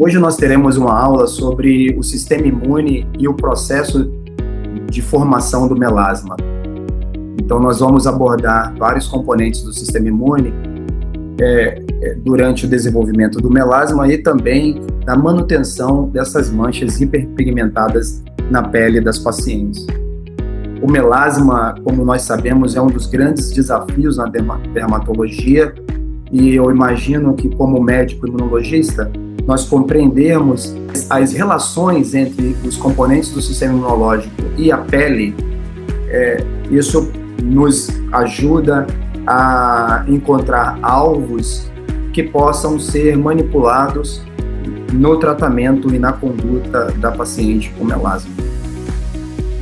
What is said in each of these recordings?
Hoje nós teremos uma aula sobre o sistema imune e o processo de formação do melasma. Então nós vamos abordar vários componentes do sistema imune durante o desenvolvimento do melasma e também na manutenção dessas manchas hiperpigmentadas na pele das pacientes. O melasma, como nós sabemos, é um dos grandes desafios na dermatologia e eu imagino que, como médico imunologista, nós compreendermos as relações entre os componentes do sistema imunológico e a pele, isso nos ajuda a encontrar alvos que possam ser manipulados no tratamento e na conduta da paciente com melasma.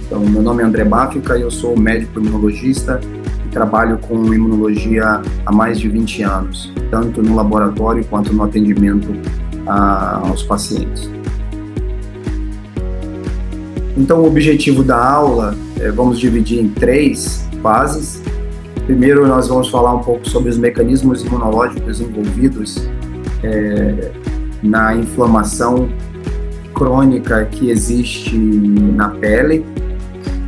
Então, meu nome é André Báfica e eu sou médico imunologista e trabalho com imunologia há mais de 20 anos, tanto no laboratório quanto no atendimento aos pacientes. Então, o objetivo da aula, vamos dividir em 3 fases. Primeiro, nós vamos falar um pouco sobre os mecanismos imunológicos envolvidos na inflamação crônica que existe na pele.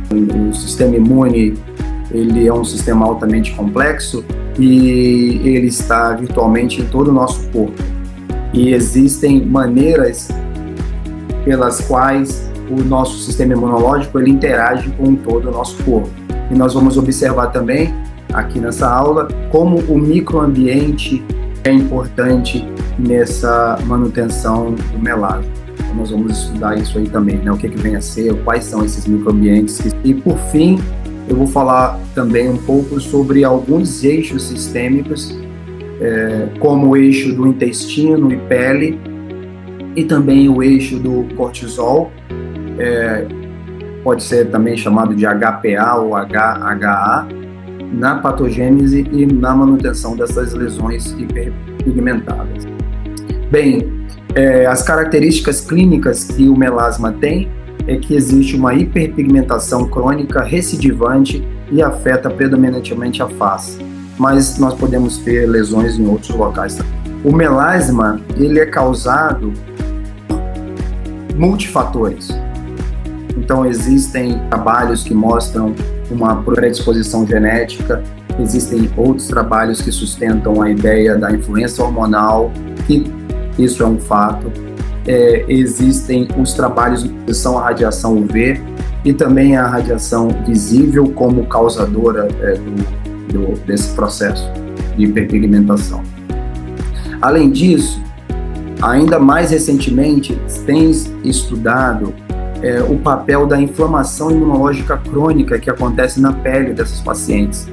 O sistema imune, ele é um sistema altamente complexo e ele está virtualmente em todo o nosso corpo. E existem maneiras pelas quais o nosso sistema imunológico ele interage com todo o nosso corpo. E nós vamos observar também, aqui nessa aula, como o microambiente é importante nessa manutenção do melasma. Então, nós vamos estudar isso aí também, né? O que vem a ser, quais são esses microambientes. E, por fim, eu vou falar também um pouco sobre alguns eixos sistêmicos, como o eixo do intestino e pele, e também o eixo do cortisol, pode ser também chamado de HPA ou HHA, na patogênese e na manutenção dessas lesões hiperpigmentadas. Bem, as características clínicas que o melasma tem é que existe uma hiperpigmentação crônica recidivante e afeta predominantemente a face, mas nós podemos ter lesões em outros locais também. O melasma, ele é causado por multifatores. Então, existem trabalhos que mostram uma predisposição genética, existem outros trabalhos que sustentam a ideia da influência hormonal, que isso é um fato. Existem os trabalhos de exposição à radiação UV e também a radiação visível como causadora desse processo de hiperpigmentação. Além disso, ainda mais recentemente, tem estudado o papel da inflamação imunológica crônica que acontece na pele dessas pacientes.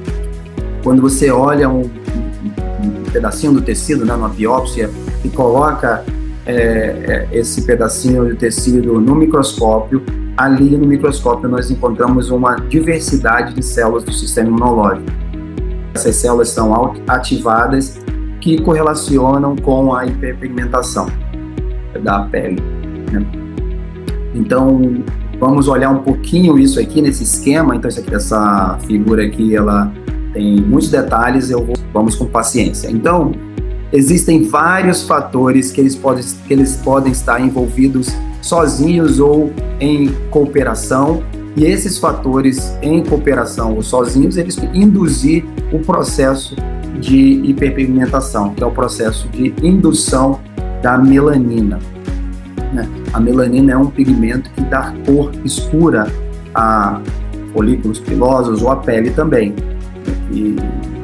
Quando você olha um pedacinho do tecido, né, numa biópsia, e coloca esse pedacinho de tecido no microscópio, ali no microscópio nós encontramos uma diversidade de células do sistema imunológico. Essas células são ativadas que correlacionam com a hiperpigmentação da pele, né? Então, vamos olhar um pouquinho isso aqui nesse esquema. Então, essa figura aqui, ela tem muitos detalhes, vamos com paciência. Então, existem vários fatores que eles podem estar envolvidos sozinhos ou em cooperação, e esses fatores em cooperação ou sozinhos, eles induzir o processo de hiperpigmentação, que é o processo de indução da melanina. A melanina é um pigmento que dá cor escura a folículos pilosos ou a pele também. E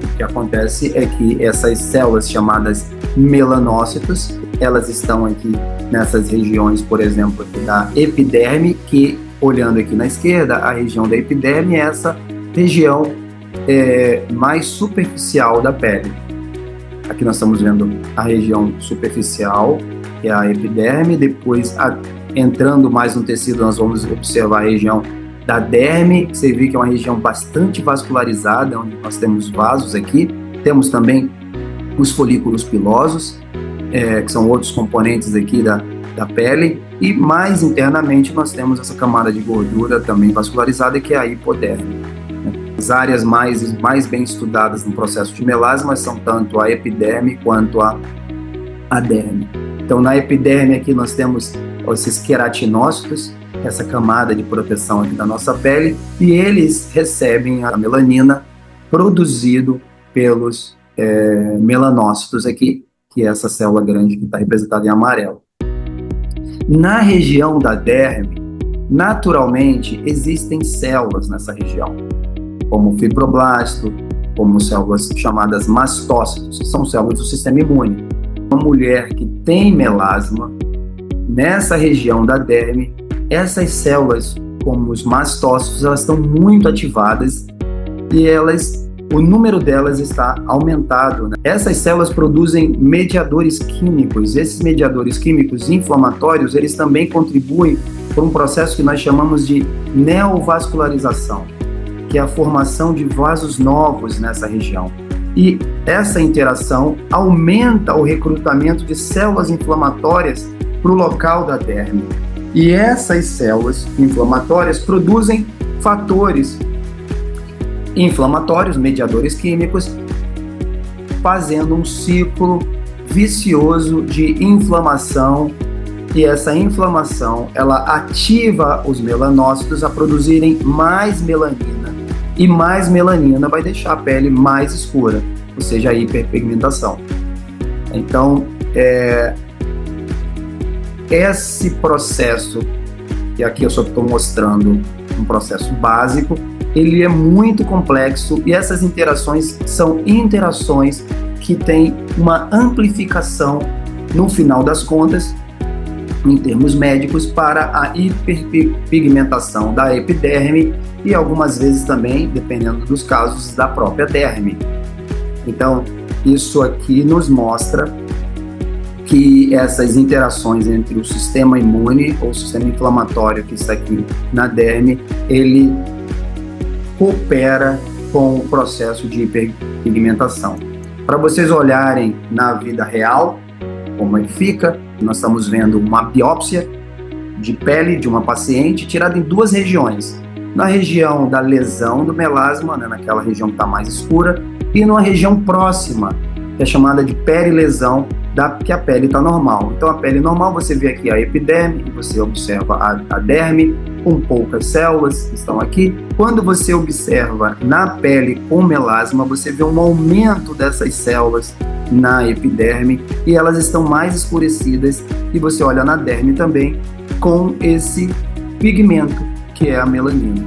o que acontece é que essas células chamadas melanócitos, elas estão aqui nessas regiões, por exemplo, aqui da epiderme, que, olhando aqui na esquerda, a região da epiderme é essa região mais superficial da pele. Aqui nós estamos vendo a região superficial, que é a epiderme. Depois, entrando mais no tecido, nós vamos observar a região da derme. Você vê que é uma região bastante vascularizada, onde nós temos vasos aqui. Temos também os folículos pilosos, que são outros componentes aqui da pele. E mais internamente nós temos essa camada de gordura também vascularizada, que é a hipoderme. As áreas mais bem estudadas no processo de melasma são tanto a epiderme quanto a derme. Então, na epiderme aqui nós temos esses queratinócitos, essa camada de proteção aqui da nossa pele, e eles recebem a melanina produzido pelos melanócitos aqui, que é essa célula grande que está representada em amarelo. Na região da derme, naturalmente existem células nessa região, como fibroblasto, como células chamadas mastócitos, que são células do sistema imune. Uma mulher que tem melasma, nessa região da derme, essas células, como os mastócitos, elas estão muito ativadas e o número delas está aumentado, né? Essas células produzem mediadores químicos. Esses mediadores químicos inflamatórios, eles também contribuem para um processo que nós chamamos de neovascularização, que é a formação de vasos novos nessa região. E essa interação aumenta o recrutamento de células inflamatórias para o local da derme. E essas células inflamatórias produzem fatores inflamatórios, mediadores químicos, fazendo um ciclo vicioso de inflamação. E essa inflamação, ela ativa os melanócitos a produzirem mais melanina. E mais melanina vai deixar a pele mais escura, ou seja, a hiperpigmentação. Então, esse processo, que aqui eu só estou mostrando um processo básico, ele é muito complexo e essas interações são interações que têm uma amplificação, no final das contas, em termos médicos, para a hiperpigmentação da epiderme e algumas vezes também, dependendo dos casos, da própria derme. Então, isso aqui nos mostra que essas interações entre o sistema imune ou o sistema inflamatório que está aqui na derme, ele coopera com o processo de hiperpigmentação. Para vocês olharem na vida real, como é que fica, nós estamos vendo uma biópsia de pele de uma paciente tirada em duas regiões. Na região da lesão do melasma, né, naquela região que está mais escura, e numa região próxima, que é chamada de perilesão, que a pele está normal. Então, a pele normal, você vê aqui a epiderme, você observa a derme, com poucas células que estão aqui. Quando você observa na pele com melasma, você vê um aumento dessas células na epiderme e elas estão mais escurecidas, e você olha na derme também com esse pigmento que é a melanina.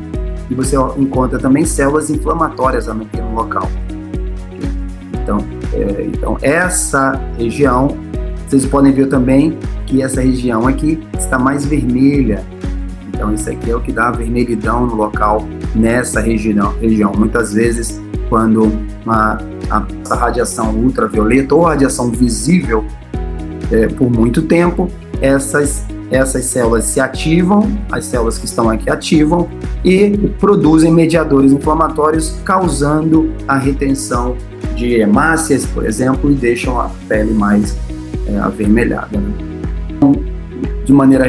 E você encontra também células inflamatórias aqui no local. Então, essa região, vocês podem ver também que essa região aqui está mais vermelha. Então, isso aqui é o que dá a vermelhidão no local, nessa região. Muitas vezes, quando a radiação ultravioleta ou radiação visível por muito tempo, essas células se ativam, as células que estão aqui ativam e produzem mediadores inflamatórios, causando a retenção de hemácias, por exemplo, e deixam a pele mais avermelhada, né? Então, de maneira